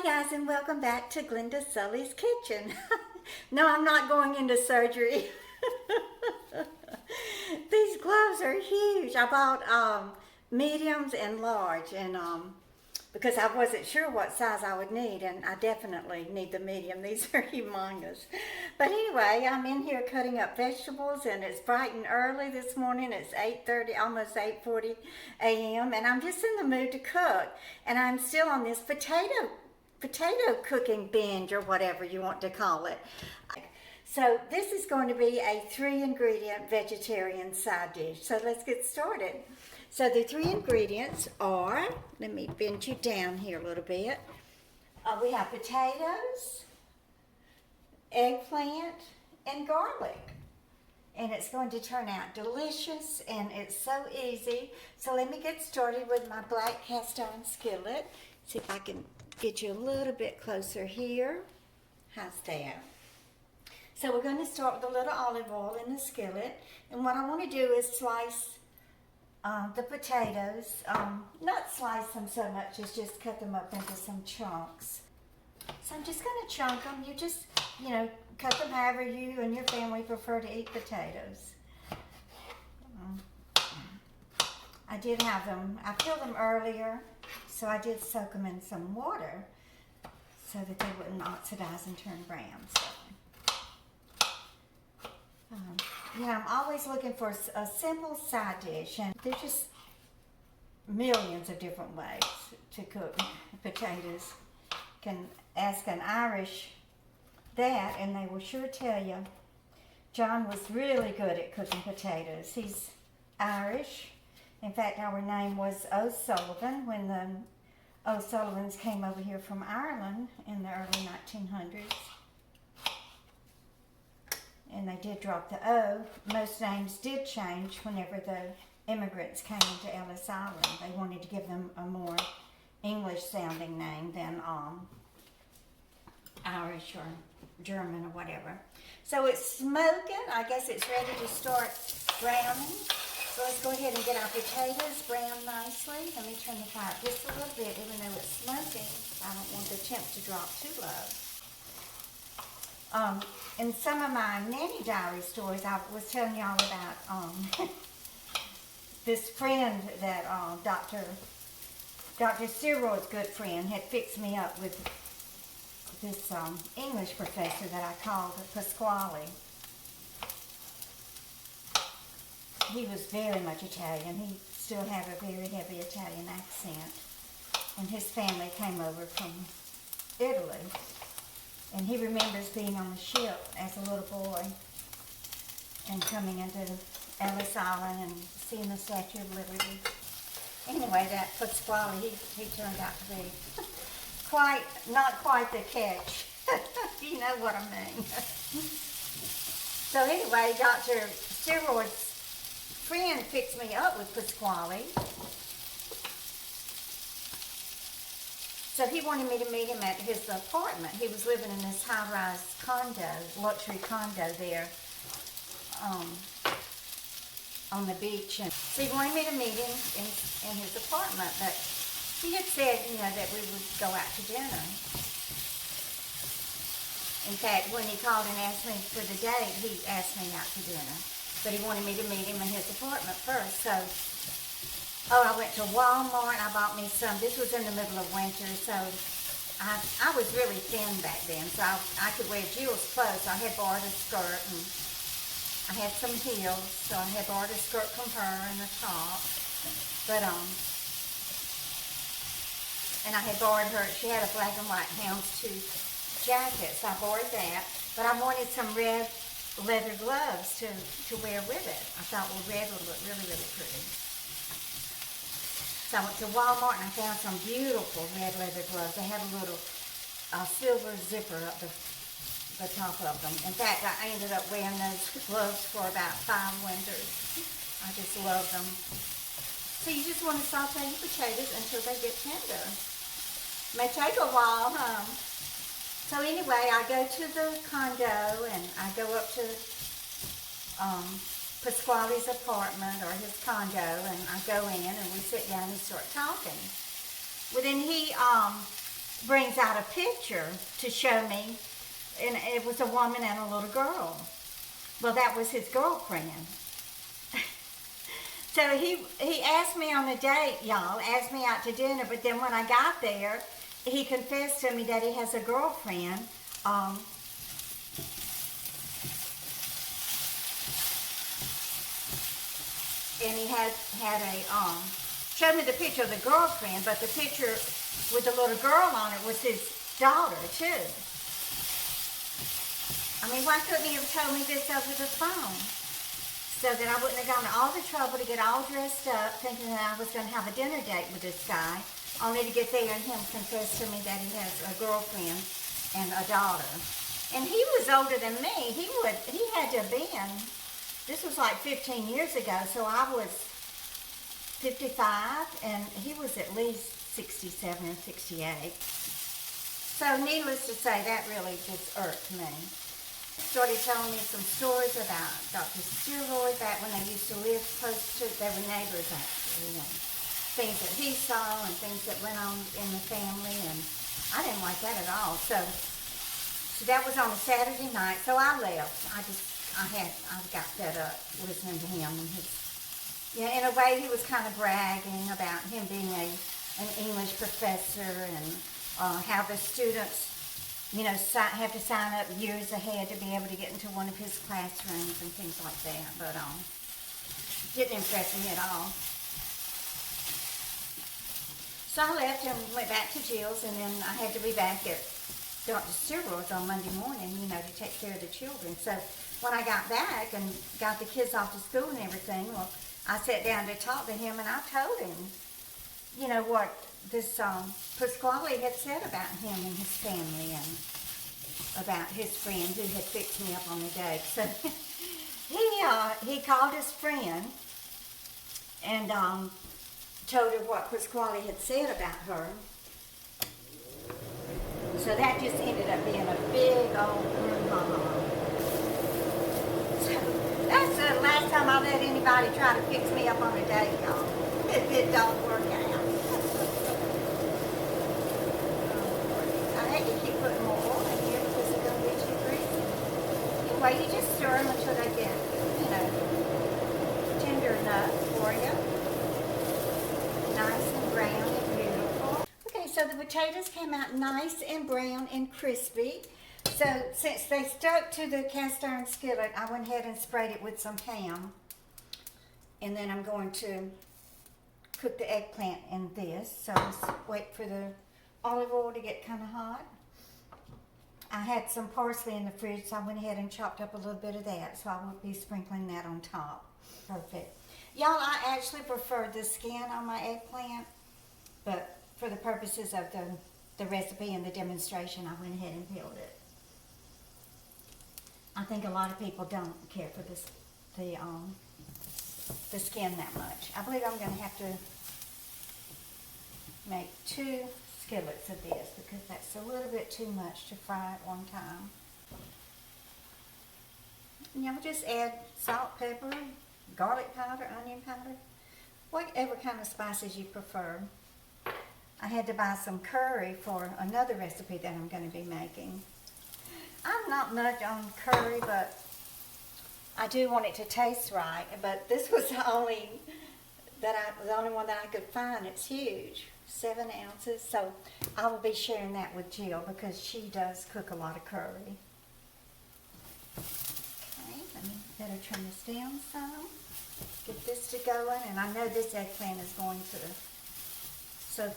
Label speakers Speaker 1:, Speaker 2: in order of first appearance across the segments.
Speaker 1: Hi guys, and welcome back to Glenda Sully's Kitchen. No, I'm not going into surgery. These gloves are huge. I bought mediums and large, and because I wasn't sure what size I would need, and I definitely need the medium. These are humongous. But anyway, I'm in here cutting up vegetables, and it's bright and early this morning. It's 8:30, almost 8:40 a.m., and I'm just in the mood to cook. And I'm still on this potato cooking binge, or whatever you want to call it. So this is going to be a 3-ingredient vegetarian side dish. So let's get started. So the 3 ingredients are, let me bend you down here a little bit. We have potatoes, eggplant, and garlic. And it's going to turn out delicious, and it's so easy. So let me get started with my black cast iron skillet. See if I can get you a little bit closer here. How's that? So we're going to start with a little olive oil in the skillet. And what I want to do is slice the potatoes. Not slice them so much as just cut them up into some chunks. So I'm just going to chunk them. You just, cut them however you and your family prefer to eat potatoes. I did have them, I peeled them earlier, so I did soak them in some water so that they wouldn't oxidize and turn brown. So, I'm always looking for a simple side dish, and there's just millions of different ways to cook potatoes. You can ask an Irish that, and they will sure tell you. John was really good at cooking potatoes. He's Irish. In fact, our name was O'Sullivan when the O'Sullivans came over here from Ireland in the early 1900s. And they did drop the O. Most names did change whenever the immigrants came into Ellis Island. They wanted to give them a more English-sounding name than Irish or German or whatever. So it's smoking. I guess it's ready to start browning. So let's go ahead and get our potatoes browned nicely. Let me turn the fire up just a little bit, even though it's smoking. I don't want the temp to drop too low. In some of my nanny diary stories, I was telling y'all about this friend that Dr. Steroid's good friend had fixed me up with this English professor that I called Pasquale. He was very much Italian. He still had a very heavy Italian accent. And his family came over from Italy. And he remembers being on the ship as a little boy and coming into Ellis Island and seeing the Statue of Liberty. Anyway, that Pasquale, he turned out to be not quite the catch. You know what I mean. So anyway, Dr. Steroid's friend fixed me up with Pasquale. So he wanted me to meet him at his apartment. He was living in this high-rise condo, luxury condo there on the beach. And so he wanted me to meet him in his apartment, but he had said, that we would go out to dinner. In fact, when he called and asked me for the date, he asked me out to dinner. But he wanted me to meet him in his apartment first. So, I went to Walmart. I bought me some. This was in the middle of winter, so I was really thin back then. So I could wear Jill's clothes. So I had borrowed a skirt, and I had some heels. So I had borrowed a skirt from her and a top. But, and I had borrowed her, she had a black and white houndstooth jacket, so I borrowed that. But I wanted some red leather gloves to wear with it. I thought, well, red would look really, really pretty. So I went to Walmart and I found some beautiful red leather gloves. They had a little silver zipper up the top of them. In fact, I ended up wearing those gloves for about 5 winters. I just love them. So you just want to saute your potatoes until they get tender. May take a while, huh? So anyway, I go to the condo and I go up to Pasquale's apartment or his condo, and I go in and we sit down and start talking. Well, then he brings out a picture to show me, and it was a woman and a little girl. Well, that was his girlfriend. So he asked me on a date, y'all, asked me out to dinner, but then when I got there, he confessed to me that he has a girlfriend. And he had showed me the picture of the girlfriend, but the picture with the little girl on it was his daughter, too. I mean, why couldn't he have told me this over the phone? So that I wouldn't have gone to all the trouble to get all dressed up, thinking that I was going to have a dinner date with this guy, only to get there and him confess to me that he has a girlfriend and a daughter. And he was older than me. He had to have been, this was like 15 years ago, so I was 55, and he was at least 67 or 68. So needless to say, that really just irked me. Started telling me some stories about Dr. Steroid back when they used to live close to, they were neighbors actually, and things that he saw and things that went on in the family, and I didn't like that at all. So that was on a Saturday night, so I left. I got fed up listening to him, and his, in a way he was kind of bragging about him being an English professor, and how the students have to sign up years ahead to be able to get into one of his classrooms and things like that. But didn't impress me at all. So I left and went back to Jill's, and then I had to be back at Dr. Steroid's on Monday morning, to take care of the children. So when I got back and got the kids off to school and everything, well, I sat down to talk to him, and I told him, what this Pasquale had said about him and his family, and about his friend who had fixed me up on the date. So he called his friend and told her what Pasquale had said about her. So that just ended up being a big old So that's the last time I let anybody try to fix me up on a date, y'all. It don't work out. I hate to keep putting more oil in here because it's going to be too greasy. Anyway, you just stir them until they get, tender enough for you. Nice and brown and beautiful. Okay, so the potatoes came out nice and brown and crispy. So since they stuck to the cast iron skillet, I went ahead and sprayed it with some ham. And then I'm going to cook the eggplant in this. So just wait for the olive oil to get kind of hot. I had some parsley in the fridge, so I went ahead and chopped up a little bit of that, so I will be sprinkling that on top. Perfect. Y'all, I actually prefer the skin on my eggplant, but for the purposes of the recipe and the demonstration, I went ahead and peeled it. I think a lot of people don't care for the skin that much. I believe I'm going to have to make 2 skillets of this because that's a little bit too much to fry at one time. Now just add salt, pepper, garlic powder, onion powder, whatever kind of spices you prefer. I had to buy some curry for another recipe that I'm going to be making. I'm not much on curry, but I do want it to taste right. But this was the only one that I could find. It's huge, 7 ounces. So I will be sharing that with Jill because she does cook a lot of curry. Okay, let me better turn this down some. Get this to going, and I know this eggplant is going to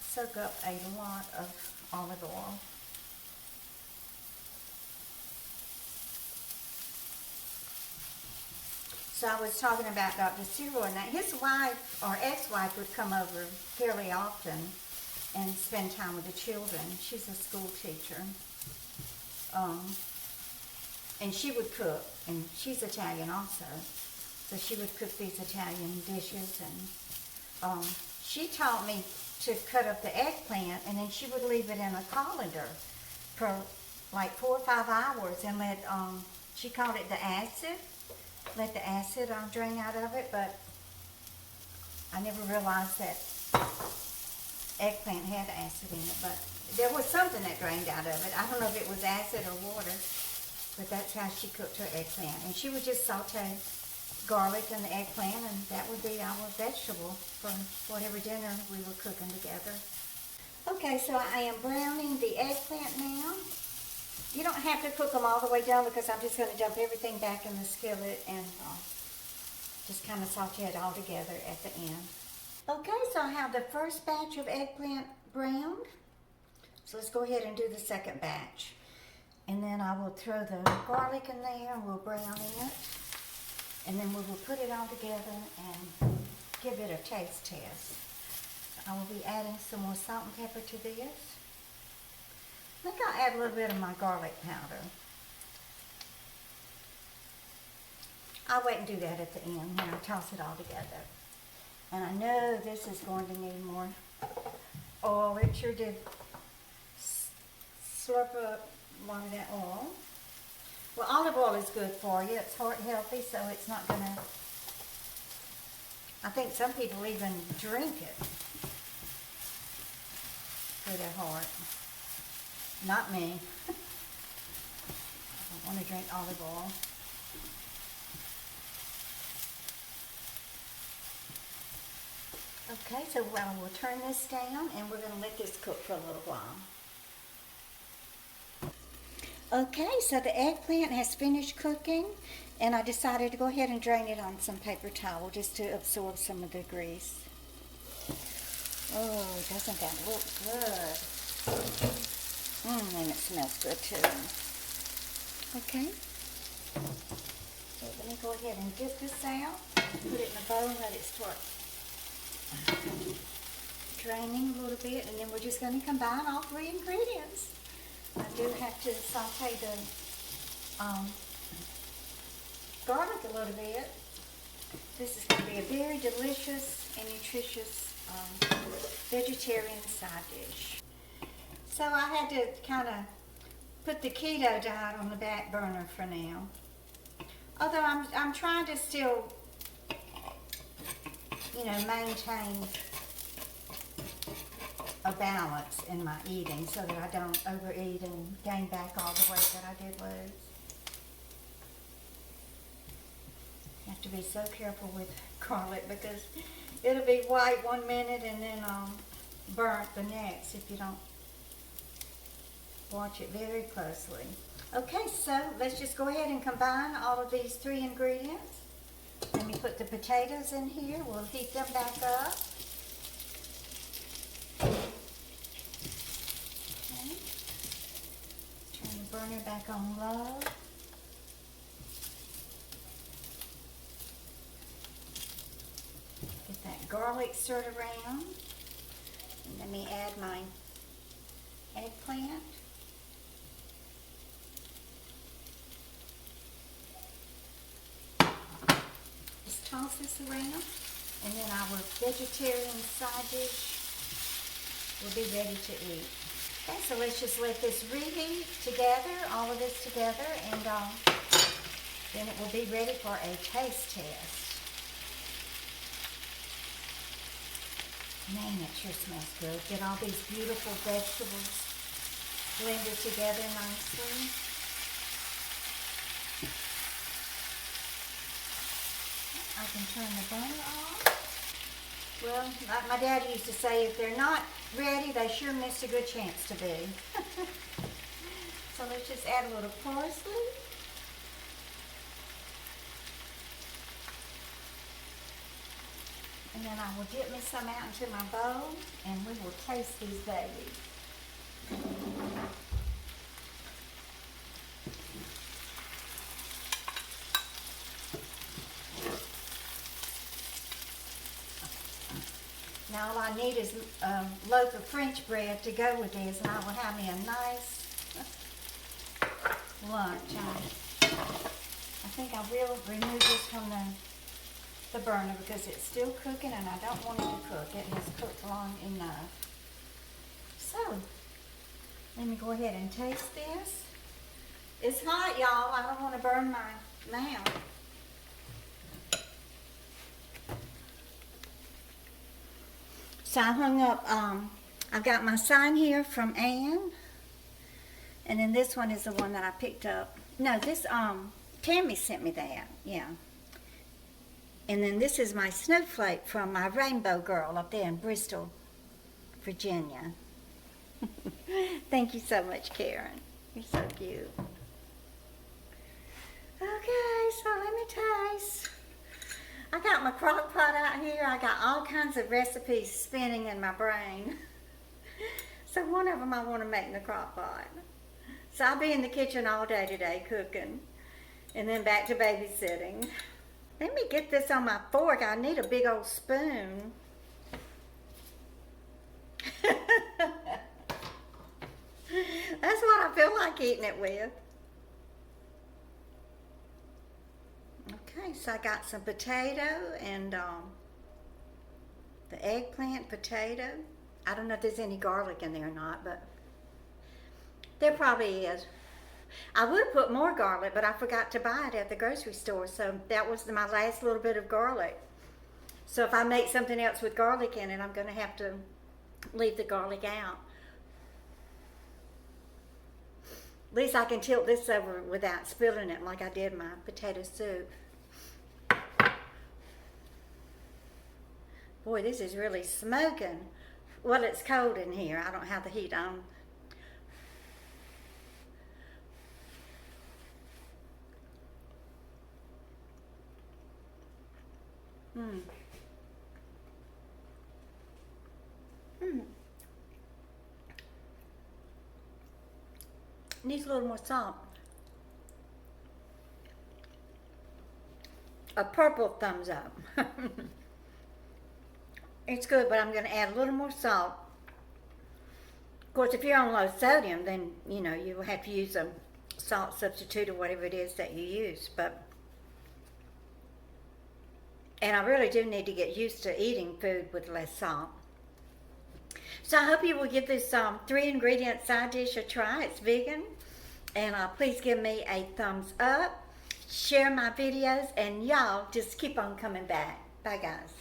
Speaker 1: soak up a lot of olive oil. So I was talking about Dr. Steroid. Now his wife or ex-wife would come over fairly often and spend time with the children. She's a school teacher. And she would cook, and she's Italian also. So she would cook these Italian dishes, and she taught me to cut up the eggplant, and then she would leave it in a colander for like 4 or 5 hours and let, she called it the acid, let the acid drain out of it, but I never realized that eggplant had acid in it, but there was something that drained out of it. I don't know if it was acid or water, but that's how she cooked her eggplant. And she would just saute garlic and the eggplant, and that would be our vegetable for whatever dinner we were cooking together. Okay, so I am browning the eggplant now. You don't have to cook them all the way down because I'm just going to dump everything back in the skillet and just kind of saute it all together at the end. Okay, so I have the first batch of eggplant browned. So let's go ahead and do the second batch. And then I will throw the garlic in there and we'll brown it. And then we will put it all together and give it a taste test. I will be adding some more salt and pepper to this. I think I'll add a little bit of my garlic powder. I'll wait and do that at the end when I toss it all together. And I know this is going to need more oil. It sure did slurp up a lot of that oil. Well, olive oil is good for you. It's heart healthy, so it's not going to... I think some people even drink it for their heart. Not me. I don't want to drink olive oil. Okay, so we'll turn this down and we're going to let this cook for a little while. Okay, so the eggplant has finished cooking and I decided to go ahead and drain it on some paper towel just to absorb some of the grease. Oh, doesn't that look good? And it smells good too. Okay, so let me go ahead and dip this out, put it in a bowl and let it start draining a little bit, and then we're just going to combine all three ingredients. I do have to saute the garlic a little bit. This is going to be a very delicious and nutritious vegetarian side dish. So I had to kind of put the keto diet on the back burner for now. Although I'm trying to still, you know, maintain a balance in my eating so that I don't overeat and gain back all the weight that I did lose. You have to be so careful with garlic because it'll be white one minute and then burnt the next if you don't watch it very closely. Okay, so let's just go ahead and combine all of these three ingredients. Let me put the potatoes in here. We'll heat them back up. Okay. Turn the burner back on low. Get that garlic stirred around. And let me add my eggplant. Toss this around, and then our vegetarian side dish will be ready to eat. Okay, so let's just let this reheat together, all of this together, and then it will be ready for a taste test. Man, it sure smells good. Get all these beautiful vegetables blended together nicely. I can turn the burner off. Well, like my dad used to say, if they're not ready, they sure missed a good chance to be. So let's just add a little parsley. And then I will dip me some out into my bowl, and we will taste these babies. Now all I need is a loaf of French bread to go with this, and I will have me a nice lunch. I think I will remove this from the burner because it's still cooking and I don't want it to cook. It has cooked long enough. So, let me go ahead and taste this. It's hot, y'all. I don't want to burn my mouth. So I hung up I've got my sign here from Anne. And then this one is the one that I picked up. No, this, Tammy sent me that, yeah. And then this is my snowflake from my rainbow girl up there in Bristol, Virginia. Thank you so much, Karen. You're so cute. Okay, so let me taste. I got my crock pot out here. I got all kinds of recipes spinning in my brain. So one of them I want to make in the crock pot. So I'll be in the kitchen all day today cooking. And then back to babysitting. Let me get this on my fork. I need a big old spoon. That's what I feel like eating it with. Okay, so I got some potato and the eggplant potato. I don't know if there's any garlic in there or not, but there probably is. I would have put more garlic, but I forgot to buy it at the grocery store, so that was my last little bit of garlic. So if I make something else with garlic in it, I'm going to have to leave the garlic out. At least I can tilt this over without spilling it like I did my potato soup. Boy, this is really smoking. Well, it's cold in here. I don't have the heat on. Needs a little more salt. A purple thumbs up. It's good, but I'm going to add a little more salt. Of course, if you're on low sodium, then, you know, you will have to use a salt substitute or whatever it is that you use. And I really do need to get used to eating food with less salt. So I hope you will give this 3-ingredient side dish a try. It's vegan. And please give me a thumbs up. Share my videos. And y'all just keep on coming back. Bye, guys.